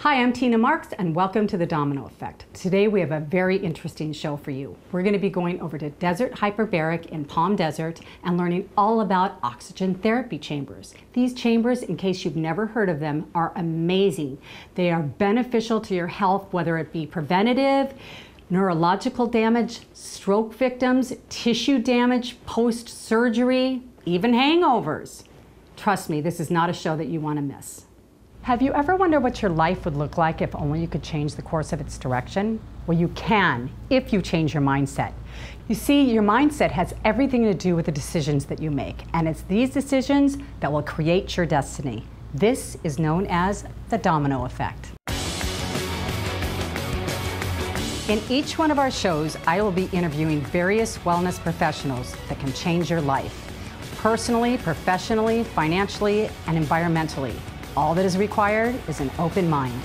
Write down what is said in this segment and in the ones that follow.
Hi, I'm Tina Marks, and welcome to the Domino Effect. Today we have a very interesting show for you. We're going to be going over to Desert Hyperbaric in Palm Desert and learning all about oxygen therapy chambers. These chambers, in case you've never heard of them, are amazing. They are beneficial to your health, whether it be preventative, neurological damage, stroke victims, tissue damage, post-surgery, even hangovers. Trust me, this is not a show that you want to miss. Have you ever wondered what your life would look like if only you could change the course of its direction? Well, you can if you change your mindset. You see, your mindset has everything to do with the decisions that you make, and it's these decisions that will create your destiny. This is known as the domino effect. In each one of our shows, I will be interviewing various wellness professionals that can change your life, personally, professionally, financially, and environmentally. All that is required is an open mind.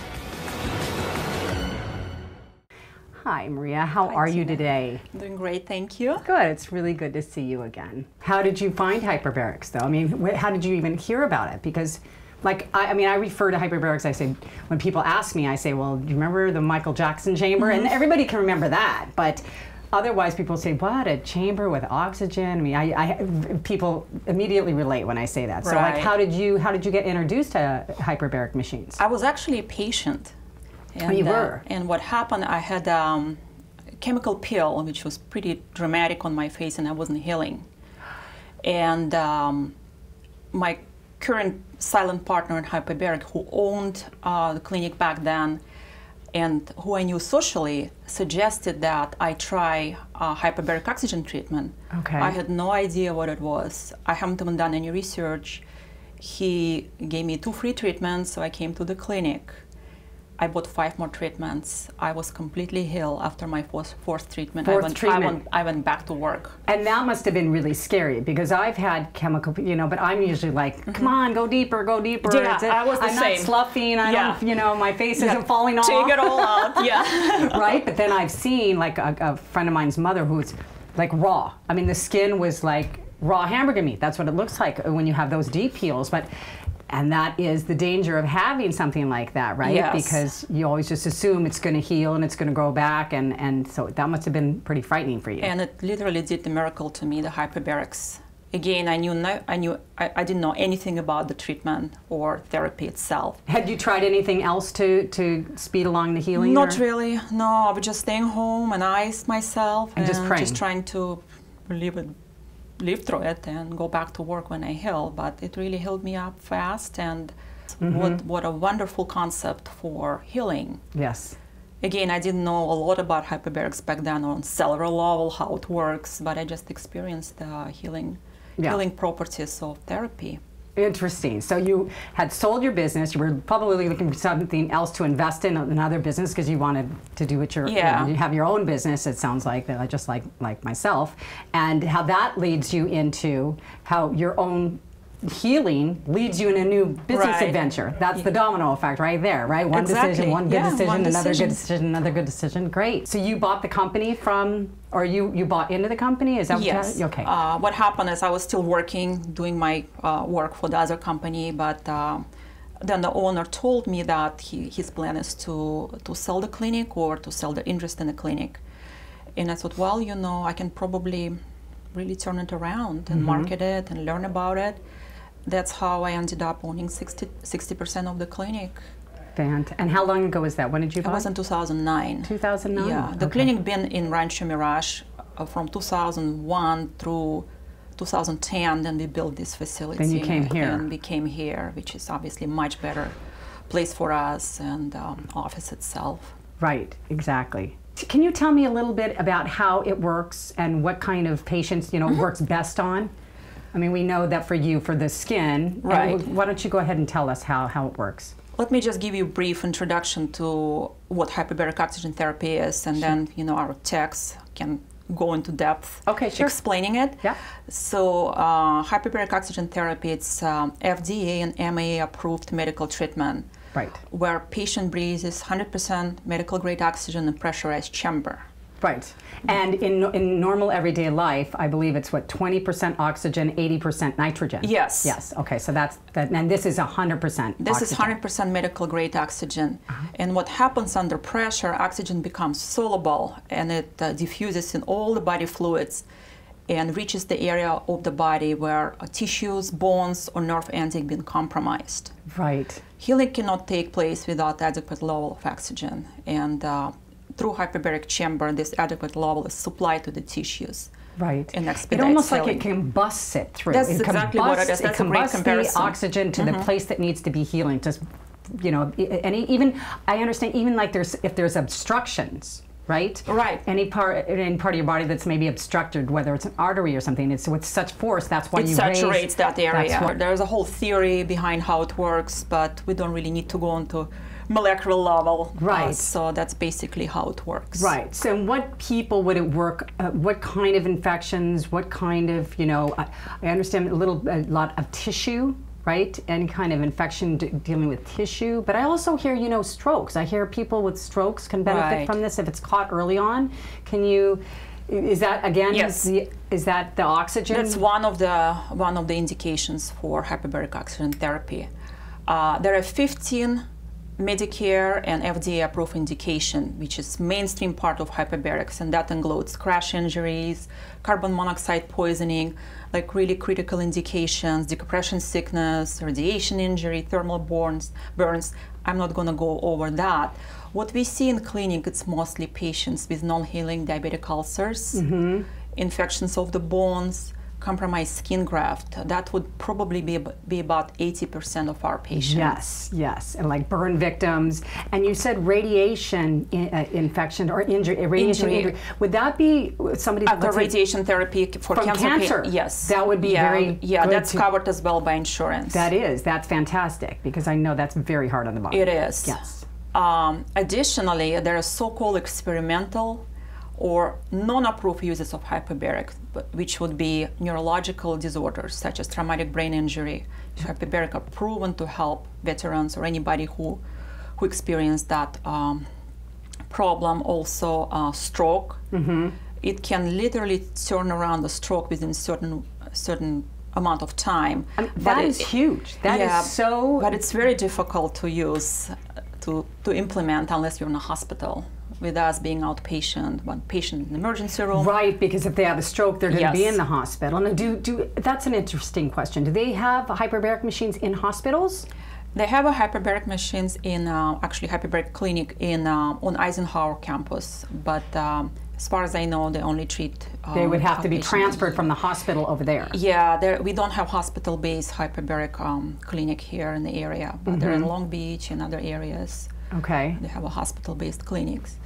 Hi, Maria. How are you today? I'm doing great, thank you. Good. It's really good to see you again. How did you find Hyperbarics, though? I mean, how did you even hear about it? Because, like, I refer to Hyperbarics. I say, when people ask me, I say, well, do you remember the Michael Jackson chamber? And everybody can remember that, but otherwise, people say, what, a chamber with oxygen? I mean, people immediately relate when I say that. So, right. like, how did you get introduced to hyperbaric machines? I was actually a patient. And, you were? And what happened, I had a chemical peel, which was pretty dramatic on my face, and I wasn't healing. And my current silent partner in Hyperbaric, who owned the clinic back then, and who I knew socially, suggested that I try hyperbaric oxygen treatment. Okay. I had no idea what it was. I haven't even done any research. He gave me 2 free treatments, so I came to the clinic. I bought 5 more treatments. I was completely healed after my fourth treatment. I went back to work. And that must have been really scary, because I've had chemical, but I'm usually like, come on, go deeper, go deeper. Yeah, I was the I'm same. not sloughing, I don't, my face isn't falling off. Take it all out, yeah. Right, but then I've seen, like, a friend of mine's mother who's, like, raw. I mean, the skin was like raw hamburger meat. That's what it looks like when you have those deep peels. And that is the danger of having something like that, right? Yes. Because you always just assume it's going to heal and it's going to grow back, and so that must have been pretty frightening for you. And it literally did the miracle to me, the hyperbarics. Again, I didn't know anything about the treatment or therapy itself. Had you tried anything else to speed along the healing? Not really, no. I was just staying home and iced myself and just praying. Just trying to live through it and go back to work when I heal. But it really healed me up fast, and what a wonderful concept for healing. Yes. Again, I didn't know a lot about hyperbarics back then on cellular level, how it works, but I just experienced the healing properties of therapy. Interesting. So you had sold your business. You were probably looking for something else to invest in another business, because you wanted to do what you have your own business. It sounds like that, just like myself, and how that leads you into how your own healing leads you in a new business adventure. That's the domino effect right there, right? One decision, one good decision, another good decision, another good decision. Great. So you bought the company from, or you bought into the company? Is that yes. What okay. What happened is I was still working, doing my work for the other company, but then the owner told me that his plan is to sell the clinic or to sell the interest in the clinic. And I thought, well, I can probably really turn it around and market it and learn about it. That's how I ended up owning 60% of the clinic. And how long ago was that? When did you buy? It was in 2009. 2009? Yeah. The clinic been in Rancho Mirage from 2001 through 2010. Then we built this facility. Then you came here. And we came here, which is obviously much better place for us, and office itself. Right, exactly. Can you tell me a little bit about how it works and what kind of patients, it works best on? I mean, we know that for you, for the skin. Right. Why don't you go ahead and tell us how it works? Let me just give you a brief introduction to what hyperbaric oxygen therapy is, and then our techs can go into depth explaining it. Yeah. So hyperbaric oxygen therapy, it's FDA and MAA approved medical treatment. Right. Where patient breathes 100% medical grade oxygen in pressurized chamber. Right. And in normal everyday life, I believe it's what, 20% oxygen, 80% nitrogen? Yes. Yes. Okay, so that's that, and this is 100% This oxygen. is 100% medical grade oxygen. And what happens under pressure, oxygen becomes soluble and it diffuses in all the body fluids and reaches the area of the body where tissues, bones, or nerve ends have been compromised. Right. Healing cannot take place without adequate level of oxygen. And through hyperbaric chamber, this adequate level is supplied to the tissues. Right. And it almost like it combusts it through. That's it exactly what it is. That's a great combusts comparison. the oxygen to the place that needs to be healing. Just, you know, and even, I understand, even like if there's obstructions, right? Right. Any part of your body that's maybe obstructed, whether it's an artery or something, it's with such force, that's why it you saturates that area. What, there's a whole theory behind how it works, but we don't really need to go into molecular level. Right. So that's basically how it works. Right. So in what people would it work? What kind of infections? What kind of, you know, I understand a lot of tissue, right? Any kind of infection dealing with tissue. But I also hear, you know, strokes. I hear people with strokes can benefit from this if it's caught early on. Can you, is that again, yes. is that the oxygen? That's one of the indications for hyperbaric oxygen therapy. There are 15 Medicare and FDA approved indication, which is mainstream part of hyperbarics, and that includes crash injuries, carbon monoxide poisoning, like really critical indications, decompression sickness, radiation injury, thermal burns. I'm not going to go over that. What we see in clinic, it's mostly patients with non-healing diabetic ulcers, infections of the bones, compromised skin graft. That would probably be about 80% of our patients. Yes, yes, and like burn victims. And you said radiation infection or injury, radiation injury. Would that be somebody after radiation therapy for cancer? Yes, that would be very good. That's to, covered as well by insurance. That's fantastic because I know that's very hard on the body. It is. Yes. Additionally, there are so-called experimental or non-approved uses of hyperbaric, which would be neurological disorders such as traumatic brain injury. Hyperbaric are proven to help veterans or anybody who experienced that problem. Also, stroke. It can literally turn around the stroke within certain amount of time. That is huge. That is so. But it's very difficult to use, to implement unless you're in a hospital. With us being outpatient, one patient in the emergency room. Right, because if they have a stroke, they're going to be in the hospital. Now, that's an interesting question. Do they have hyperbaric machines in hospitals? They have a hyperbaric machines in actually hyperbaric clinic in on Eisenhower campus, but as far as I know, they only treat. They would have to be transferred from the hospital over there. Yeah, we don't have hospital-based hyperbaric clinic here in the area, but they're in Long Beach and other areas. Okay. They have a hospital-based clinics.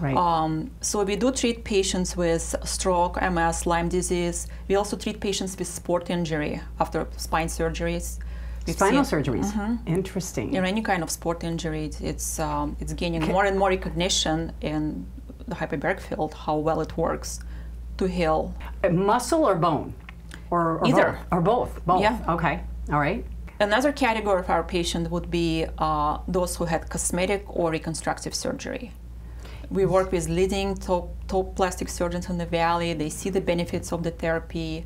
Right. So we do treat patients with stroke, MS, Lyme disease. We also treat patients with sport injury after spine surgeries. Spinal surgeries. Interesting. In any kind of sport injury, it's gaining more and more recognition in the hyperbaric field how well it works to heal. Muscle or bone, or either both? Or both. Both. Yeah. Okay. All right. Another category of our patient would be those who had cosmetic or reconstructive surgery. We work with leading top plastic surgeons in the Valley. They see the benefits of the therapy.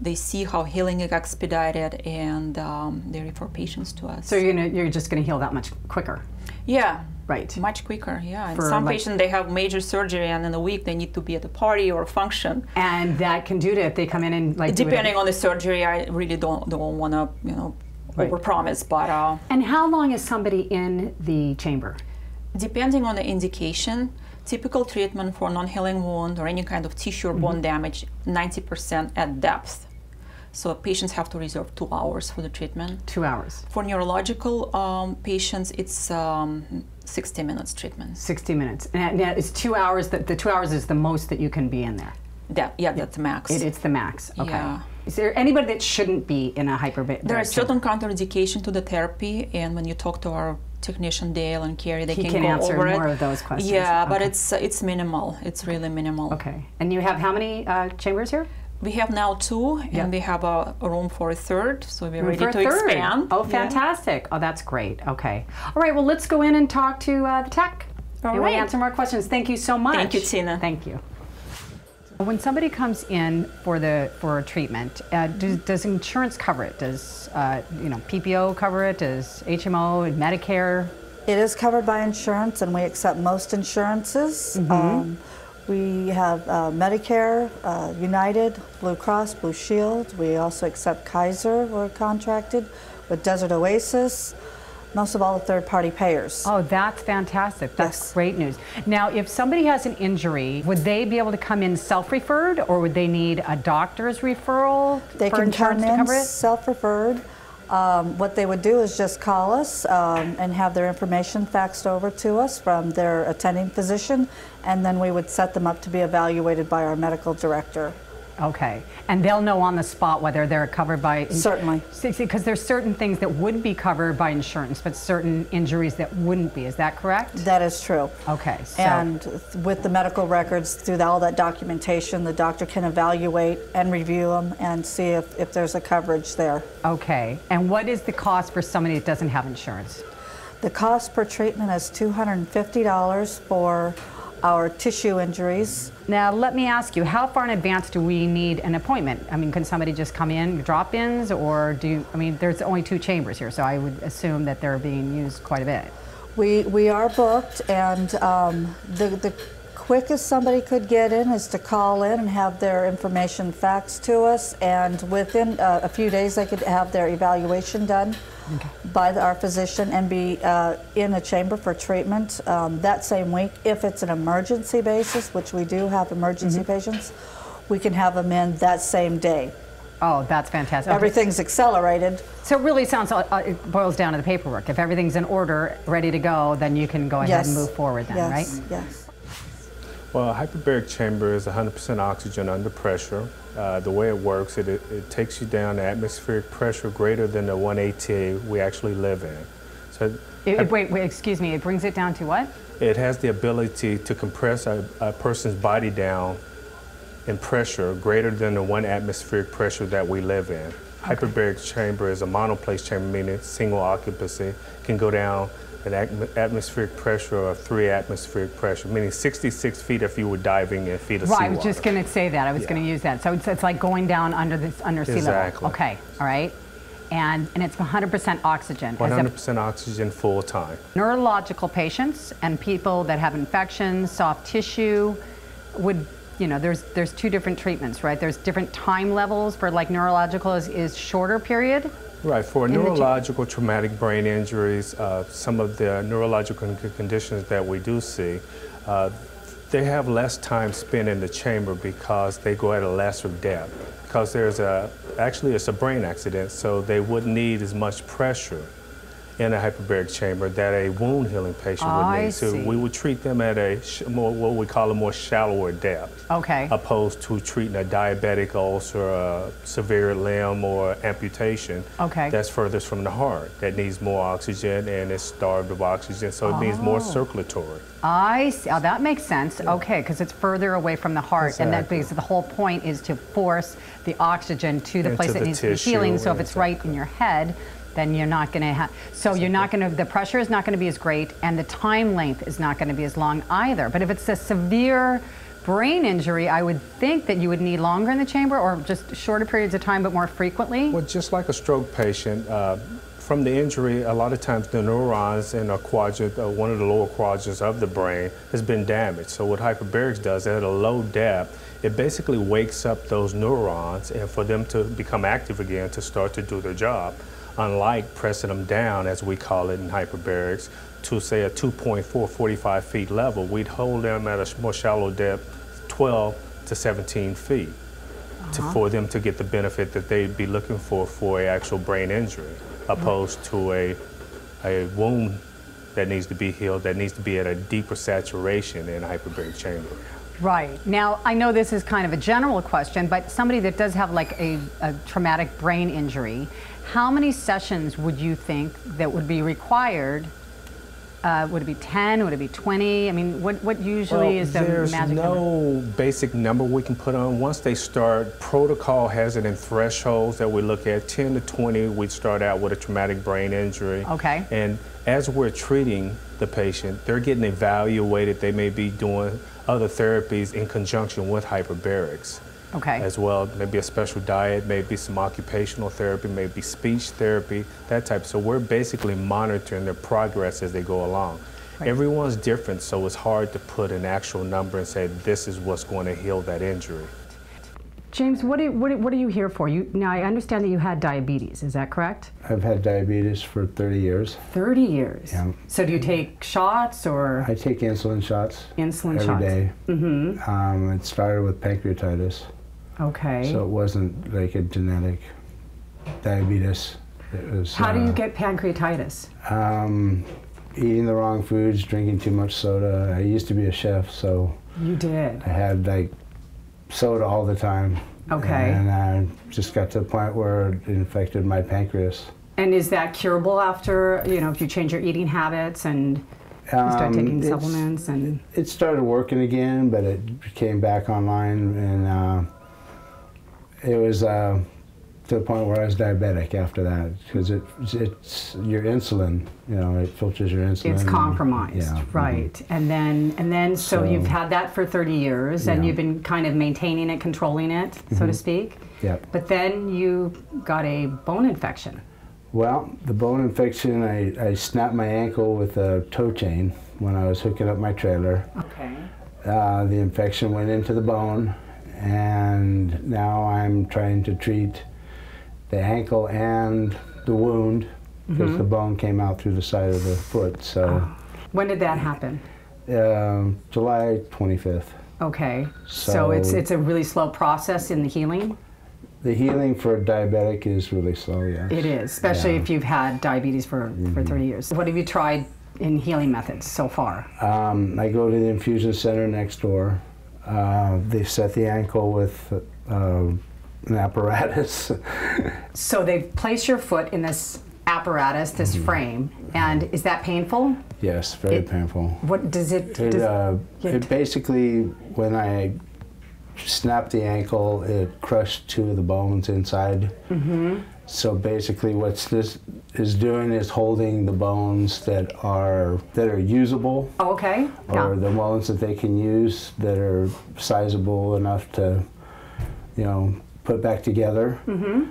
They see how healing is expedited, and they refer patients to us. So you're just going to heal that much quicker. Yeah. Right. Much quicker. Yeah. And some patients, they have major surgery, and in a week they need to be at a party or a function. And that can do if they come in and like. Depending on the surgery, I really don't want to overpromise, but. And how long is somebody in the chamber? Depending on the indication, typical treatment for non-healing wound or any kind of tissue or bone damage, 90% at depth. So patients have to reserve 2 hours for the treatment. 2 hours. For neurological patients, it's 60 minutes treatment. 60 minutes. And it's 2 hours. The 2 hours is the most that you can be in there. That's the max. It's the max. Okay. Yeah. Is there anybody that shouldn't be in a hyperbaric? There are certain contraindication to the therapy, and when you talk to our technician Dale and Carrie, they can go answer over more it. of those questions. Yeah, but it's minimal. It's really minimal. Okay. And you have how many chambers here? We have now 2, and we have a room for a 3rd, so we're ready to expand. Oh, fantastic. Oh, that's great. Okay. All right, well, let's go in and talk to the tech. All You want right. to answer more questions? Thank you so much. Thank you, Tina. Thank you. When somebody comes in for a treatment, does insurance cover it? Does PPO cover it? Does HMO, Medicare? It is covered by insurance, and we accept most insurances. We have Medicare, United, Blue Cross, Blue Shield. We also accept Kaiser. We're contracted with Desert Oasis. Most of all the third-party payers. Oh, that's fantastic. That's Yes. great news. Now, if somebody has an injury, would they be able to come in self-referred, or would they need a doctor's referral They for can insurance come to in cover it? self-referred. What they would do is just call us and have their information faxed over to us from their attending physician, and then we would set them up to be evaluated by our medical director. Okay, and they'll know on the spot whether they're covered by... Certainly. Because there's certain things that would be covered by insurance, but certain injuries that wouldn't be. Is that correct? That is true. Okay, so... And with the medical records, through all that documentation, the doctor can evaluate and review them and see if there's a coverage there. Okay, and what is the cost for somebody that doesn't have insurance? The cost per treatment is $250 for our tissue injuries. Now, let me ask you, how far in advance do we need an appointment? I mean, can somebody just come in, drop-ins, or there's only 2 chambers here, so I would assume that they're being used quite a bit. We are booked, and the quickest somebody could get in is to call in and have their information faxed to us, and within a few days they could have their evaluation done by our physician and be in a chamber for treatment that same week. If it's an emergency basis, which we do have emergency patients, we can have them in that same day. Oh, that's fantastic. Everything's accelerated. So it really sounds, it boils down to the paperwork. If everything's in order, ready to go, then you can go ahead and move forward then, right? Yes. Well, a hyperbaric chamber is 100% oxygen under pressure. The way it works, it takes you down to atmospheric pressure greater than the 180 we actually live in. So wait, excuse me, it brings it down to what? it has the ability to compress a person's body down in pressure greater than the 1 atmospheric pressure that we live in. Hyperbaric chamber is a monoplace chamber, meaning single occupancy, can go down an atmospheric pressure of 3 atmospheric pressure, meaning 66 feet if you were diving in feet of seawater. Right, I was just going to say that. I was going to use that. So it's like going down under sea level. Exactly. Okay, all right. And it's 100% oxygen. 100% oxygen full time. Neurological patients and people that have infections, soft tissue, would, you know, there's 2 different treatments, right? There's different time levels for, like, neurological is shorter period. Right, for neurological traumatic brain injuries, some of the neurological conditions that we do see, they have less time spent in the chamber because they go at a lesser depth. Because actually it's a brain accident, so they wouldn't need as much pressure in a hyperbaric chamber that a wound healing patient would need. So we would treat them at a what we call a more shallower depth. Okay. Opposed to treating a diabetic ulcer, a severe limb, or amputation. Okay. That's furthest from the heart, that needs more oxygen and is starved of oxygen, so it needs more circulatory. I see. Oh, that makes sense. Yeah. Okay, because it's further away from the heart, and that because the whole point is to force the oxygen to the place that needs to be healing. So if it's right in your head, then you're not going to have. So you're not going to. The pressure is not going to be as great, and the time length is not going to be as long either. But if it's a severe brain injury, I would think that you would need longer in the chamber, or just shorter periods of time, but more frequently. Well, just like a stroke patient. From the injury, a lot of times the neurons in a quadrant, one of the lower quadrants of the brain, has been damaged. So what hyperbarics does, at a low depth, it basically wakes up those neurons, and for them to become active again to start to do their job. Unlike pressing them down, as we call it in hyperbarics, to say a 2.4, 45 feet level, we'd hold them at a more shallow depth, 12 to 17 feet, for them to get the benefit that they'd be looking for an actual brain injury, opposed to a wound that needs to be healed, that needs to be at a deeper saturation in a hyperbaric chamber. Right. Now, I know this is kind of a general question, but somebody that does have like a traumatic brain injury, how many sessions would you think that would be required? Would it be 10? Would it be 20? I mean, what usually is the magic number? There's no basic number we can put on. Once they start, protocol has it in thresholds that we look at. 10 to 20, we'd start out with a traumatic brain injury. Okay. And as we're treating the patient, they're getting evaluated. They may be doing other therapies in conjunction with hyperbarics. Okay. As well, maybe a special diet, maybe some occupational therapy, maybe speech therapy, that type. So we're basically monitoring their progress as they go along. Right. Everyone's different, so it's hard to put an actual number and say this is what's going to heal that injury. James, what are you here for? Now, I understand that you had diabetes, is that correct? I've had diabetes for 30 years. 30 years? Yeah. So do you take shots or? I take insulin shots. Insulin every shots. day. Mm-hmm. It started with pancreatitis. Okay. So it wasn't like a genetic diabetes. It was, how do you get pancreatitis? Eating the wrong foods, drinking too much soda. I used to be a chef, so. You did? I had like soda all the time. Okay. And I just got to the point where it infected my pancreas. And is that curable after, you know, if you change your eating habits and you start taking supplements? And it started working again, but it came back online, and it was to the point where I was diabetic after that, because it's your insulin, you know, it filters your insulin. It's compromised, yeah. right? Mm-hmm. And then so you've had that for 30 years, and you've been kind of maintaining it, controlling it, so to speak. Yeah. But then you got a bone infection. Well, the bone infection, I snapped my ankle with a toe chain when I was hooking up my trailer. Okay. The infection went into the bone, and now I'm trying to treat the ankle and the wound, because the bone came out through the side of the foot. So. When did that happen? July 25th. Okay. So it's a really slow process in the healing? The healing for a diabetic is really slow, yes. It is, especially if you've had diabetes for 30 years. What have you tried in healing methods so far? I go to the infusion center next door. They set the ankle with an apparatus. So they've placed your foot in this apparatus, this frame, and is that painful? Yes, very painful. What does it? It basically, when I snapped the ankle, it crushed two of the bones inside. So basically, what this is doing is holding the bones that are usable. Oh, okay. Or the bones that they can use that are sizable enough to, you know, put back together.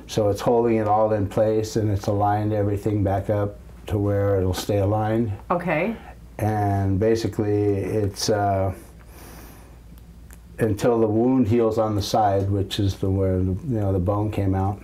So it's holding it all in place, and it's aligned everything back up to where it'll stay aligned. Okay. And basically, it's until the wound heals on the side, which is where the bone came out.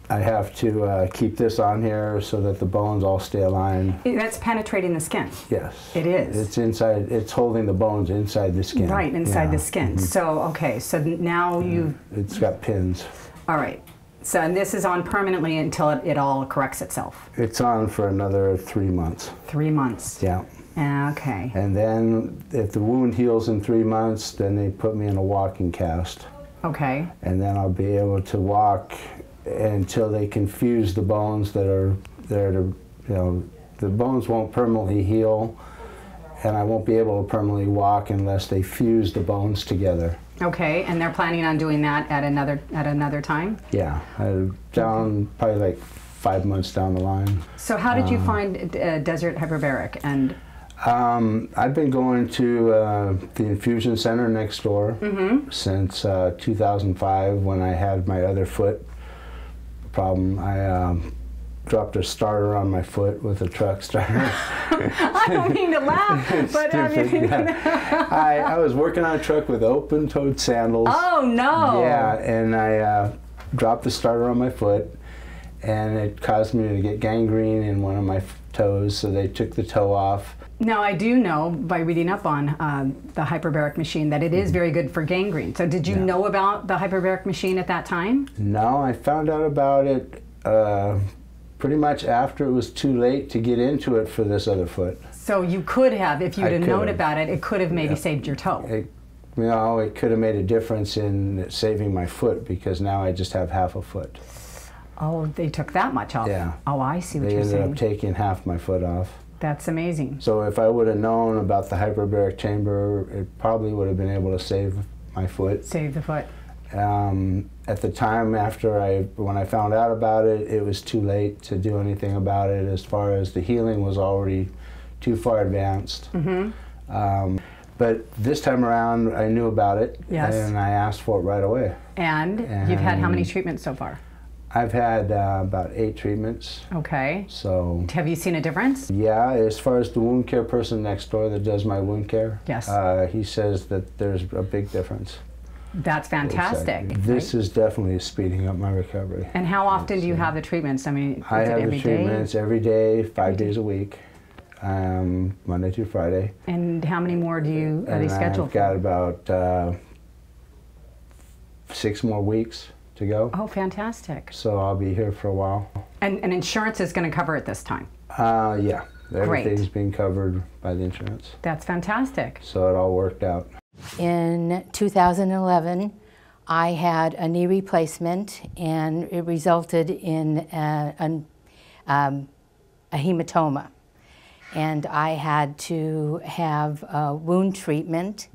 I have to keep this on here so that the bones all stay aligned. That's penetrating the skin. Yes. It is. It's inside. It's holding the bones inside the skin. Right, inside the skin. So, okay, so now you've... It's got pins. All right. So, and this is on permanently until it all corrects itself? It's on for another 3 months. 3 months? Yeah. Okay. And then if the wound heals in 3 months, then they put me in a walking cast. Okay. And then I'll be able to walk until they can fuse the bones that are there to, the bones won't permanently heal, and I won't be able to permanently walk unless they fuse the bones together. Okay, and they're planning on doing that at another time? Yeah, down probably like 5 months down the line. So how did you find Desert Hyperbaric? And I've been going to the infusion center next door since 2005, when I had my other foot problem. I dropped a starter on my foot with a truck starter. I don't mean to laugh, but I mean... I was working on a truck with open-toed sandals. Oh, no! Yeah, and I dropped the starter on my foot, and it caused me to get gangrene in one of my toes, so they took the toe off. Now, I do know, by reading up on the hyperbaric machine, that it is very good for gangrene. So did you know about the hyperbaric machine at that time? No, I found out about it pretty much after it was too late to get into it for this other foot. So you could have, if you'd have known about it, it could have maybe saved your toe. It could have made a difference in saving my foot, because now I just have half a foot. Oh, they took that much off? Yeah. Oh, I see what you're saying. They ended up taking half my foot off. That's amazing. So if I would have known about the hyperbaric chamber, it probably would have been able to save my foot. Save the foot. At the time when I found out about it, it was too late to do anything about it, as far as the healing was already too far advanced. But this time around, I knew about it, and I asked for it right away. And you've had how many treatments so far? I've had about 8 treatments. Okay. So. Have you seen a difference? Yeah, as far as the wound care person next door that does my wound care, yes, he says that there's a big difference. That's fantastic. This is definitely speeding up my recovery. And how often do you have the treatments? I mean, I have the treatments every day, 5 days a week, Monday through Friday. And how many more are they scheduled for? I've got about 6 more weeks to go. Oh, fantastic. So I'll be here for a while. And insurance is going to cover it this time? Yeah. Everything's being covered by the insurance. That's fantastic. So it all worked out. In 2011, I had a knee replacement, and it resulted in a hematoma. And I had to have a wound treatment.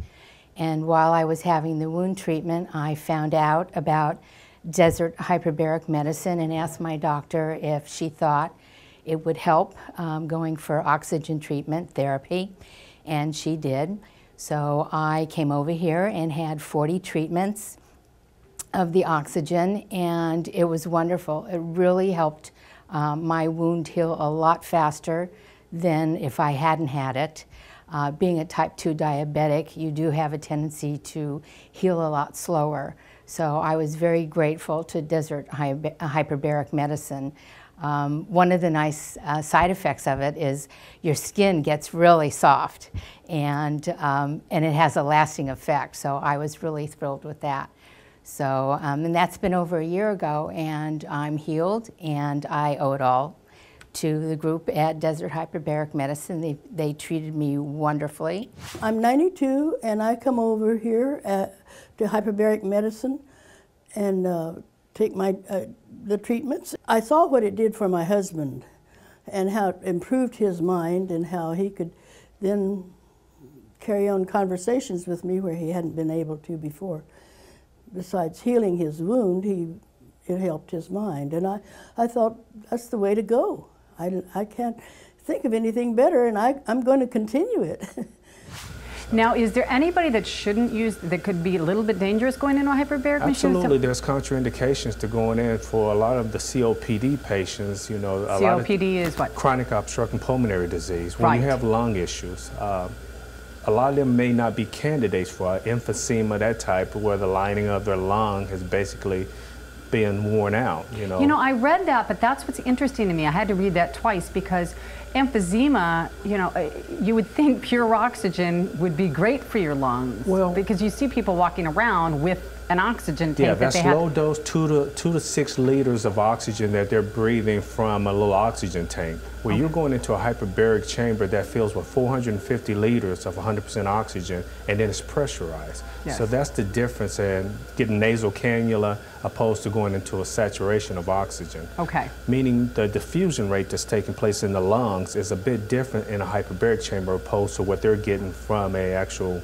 And while I was having the wound treatment, I found out about desert hyperbaric medicine and asked my doctor if she thought it would help going for oxygen treatment therapy, and she did. So I came over here and had 40 treatments of the oxygen, and it was wonderful. It really helped my wound heal a lot faster than if I hadn't had it. Being a type 2 diabetic, you do have a tendency to heal a lot slower. So I was very grateful to Desert Hyperbaric Medicine. One of the nice side effects of it is your skin gets really soft, and it has a lasting effect. So I was really thrilled with that. So, and that's been over a year ago, and I'm healed, and I owe it all to the group at Desert Hyperbaric Medicine. They treated me wonderfully. I'm 92, and I come over here to Hyperbaric Medicine and take the treatments. I saw what it did for my husband and how it improved his mind and how he could then carry on conversations with me where he hadn't been able to before. Besides healing his wound, it helped his mind. And I thought, that's the way to go. I can't think of anything better, and I'm going to continue it. Now, is there anybody that shouldn't use, that could be a little bit dangerous going into a hyperbaric machine? Absolutely, there's contraindications to going in for a lot of the COPD patients. You know, COPD is what? Chronic obstructive pulmonary disease. When you have lung issues, a lot of them may not be candidates for emphysema, that type, where the lining of their lung has basically been worn out. You know, I read that, but that's what's interesting to me. I had to read that twice because emphysema, you would think pure oxygen would be great for your lungs. Well, because you see people walking around with an oxygen tank. Yeah, that's low dose, 2 to 6 liters of oxygen that they're breathing from a little oxygen tank. Where you're going into a hyperbaric chamber that fills with 450 liters of 100% oxygen, and then it's pressurized. Yes. So that's the difference in getting nasal cannula opposed to going into a saturation of oxygen. Okay. Meaning the diffusion rate that's taking place in the lungs is a bit different in a hyperbaric chamber opposed to what they're getting from an actual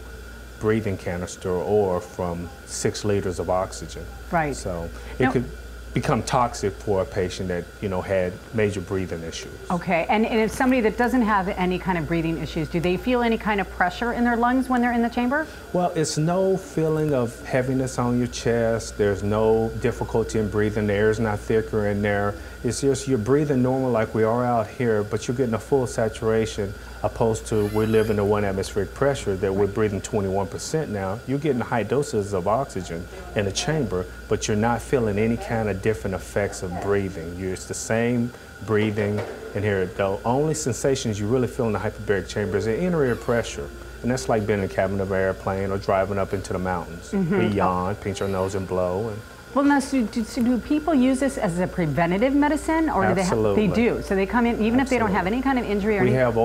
breathing canister or from 6 liters of oxygen. Right. So it could become toxic for a patient that, had major breathing issues. Okay, and if somebody that doesn't have any kind of breathing issues, do they feel any kind of pressure in their lungs when they're in the chamber? Well, it's no feeling of heaviness on your chest. There's no difficulty in breathing. The air is not thicker in there. It's just you're breathing normal like we are out here, but you're getting a full saturation opposed to we live in the 1 atmospheric pressure that we're breathing 21% now. You're getting high doses of oxygen in the chamber, but you're not feeling any kind of different effects of breathing. It's the same breathing in here. The only sensations you really feel in the hyperbaric chamber is the inner ear pressure. And that's like being in the cabin of an airplane or driving up into the mountains. We yawn, pinch our nose and blow. Well, now, so do people use this as a preventative medicine, or do they do? So they come in even if they don't have any kind of injury or anything? We have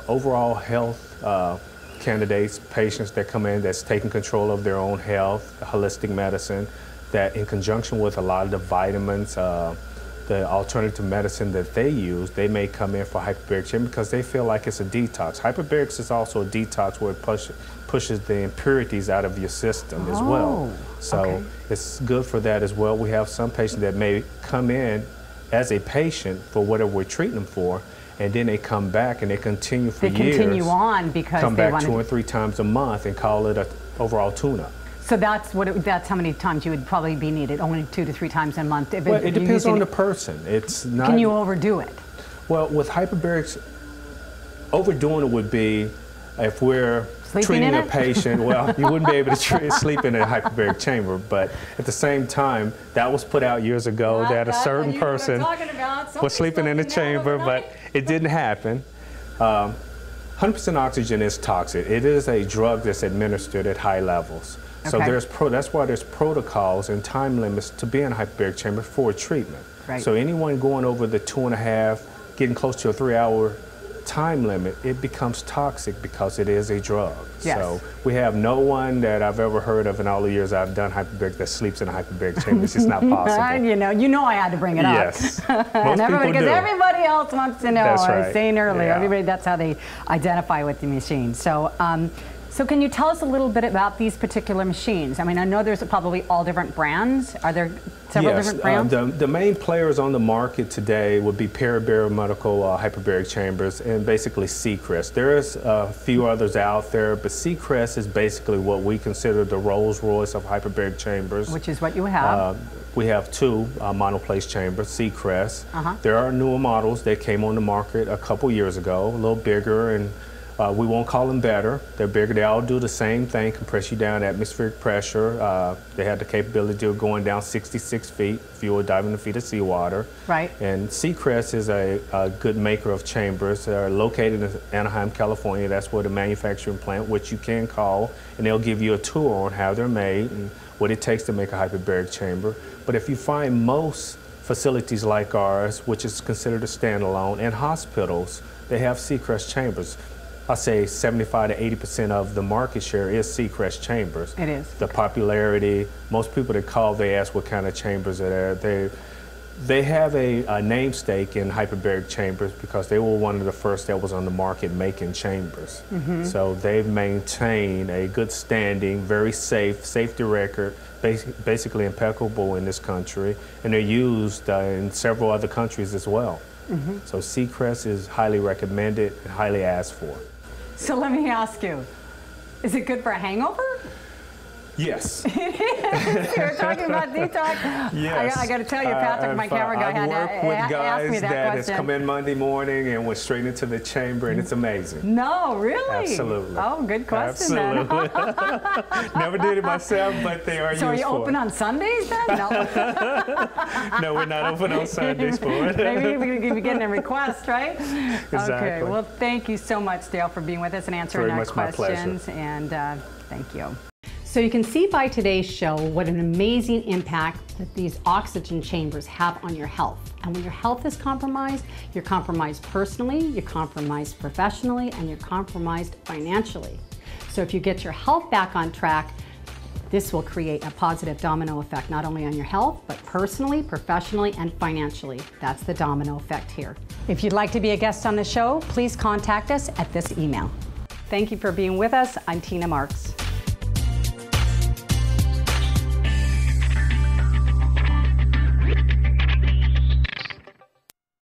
overall health candidates, patients that come in that's taking control of their own health, holistic medicine, that in conjunction with a lot of the vitamins, the the alternative medicine that they use, they may come in for hyperbaric chamber because they feel like it's a detox. Hyperbarics is also a detox where it pushes the impurities out of your system as well. So it's good for that as well. We have some patients that may come in as a patient for whatever we're treating them for, and then they come back and they continue for years. They continue on because come they back 2 or 3 times a month and call it an overall tune-up. So that's how many times you would probably be needed, only 2 to 3 times a month. Well, it depends on the person. It's not. Can you overdo it? Well, with hyperbarics, overdoing it would be if we're treating a patient. Well, you wouldn't be able to sleep in a hyperbaric chamber, but at the same time, that was put out years ago that a certain person was sleeping in a chamber, but it didn't happen. 100% oxygen is toxic. It is a drug that's administered at high levels. So that's why there's protocols and time limits to be in a hyperbaric chamber for treatment. Right. So anyone going over the 2.5, getting close to a 3-hour time limit, it becomes toxic because it is a drug. Yes. So we have no one that I've ever heard of in all the years I've done hyperbaric that sleeps in a hyperbaric chamber. It's just not possible. you know I had to bring it up. Yes. And everybody else wants to know. That's right. I was saying earlier, Yeah. everybody, that's how they identify with the machine. So, so can you tell us a little bit about these particular machines? I mean, I know there's probably all different brands. Are there several different brands? The main players on the market today would be Hyperbaric medical hyperbaric chambers and basically Seacrest. There's a few others out there, but Seacrest is basically what we consider the Rolls Royce of hyperbaric chambers. Which is what you have. We have 2 monoplace chambers, Seacrest. There are newer models that came on the market a couple years ago, a little bigger, and we won't call them better. They're bigger. They all do the same thing, compress you down atmospheric pressure. They have the capability of going down 66 feet if you were diving in feet of seawater. Right. And Seacrest is a good maker of chambers. They're located in Anaheim, California. That's where the manufacturing plant, which you can call, and they'll give you a tour on how they're made and what it takes to make a hyperbaric chamber. But if you find most facilities like ours, which is considered a standalone, and hospitals, they have Seacrest chambers. I say 75 to 80% of the market share is Seacrest chambers. It is. The popularity, most people that call, they ask what kind of chambers are there. They have a namesake in hyperbaric chambers because they were one of the first that was on the market making chambers. So they've maintained a good standing, very safe, safety record, basically impeccable in this country, and they're used in several other countries as well. So Seacrest is highly recommended and highly asked for. So let me ask you, is it good for a hangover? Yes. You're talking about detox? Yes. I got to tell you, Patrick, my camera guy, I've worked with guys that has come in Monday morning and went straight into the chamber, and it's amazing. No, really? Absolutely. Oh, good question Absolutely. then. Never did it myself, but they are used for. So are you open on Sundays then? No. No, we're not open on Sundays for it. Maybe we could be getting a request, right? Exactly. Okay, well, thank you so much, Dale, for being with us and answering our questions. My pleasure. And thank you. So you can see by today's show what an amazing impact that these oxygen chambers have on your health. And when your health is compromised, you're compromised personally, you're compromised professionally, and you're compromised financially. So if you get your health back on track, this will create a positive domino effect, not only on your health, but personally, professionally, and financially. That's the domino effect here. If you'd like to be a guest on the show, please contact us at this email. Thank you for being with us. I'm Tina Marks.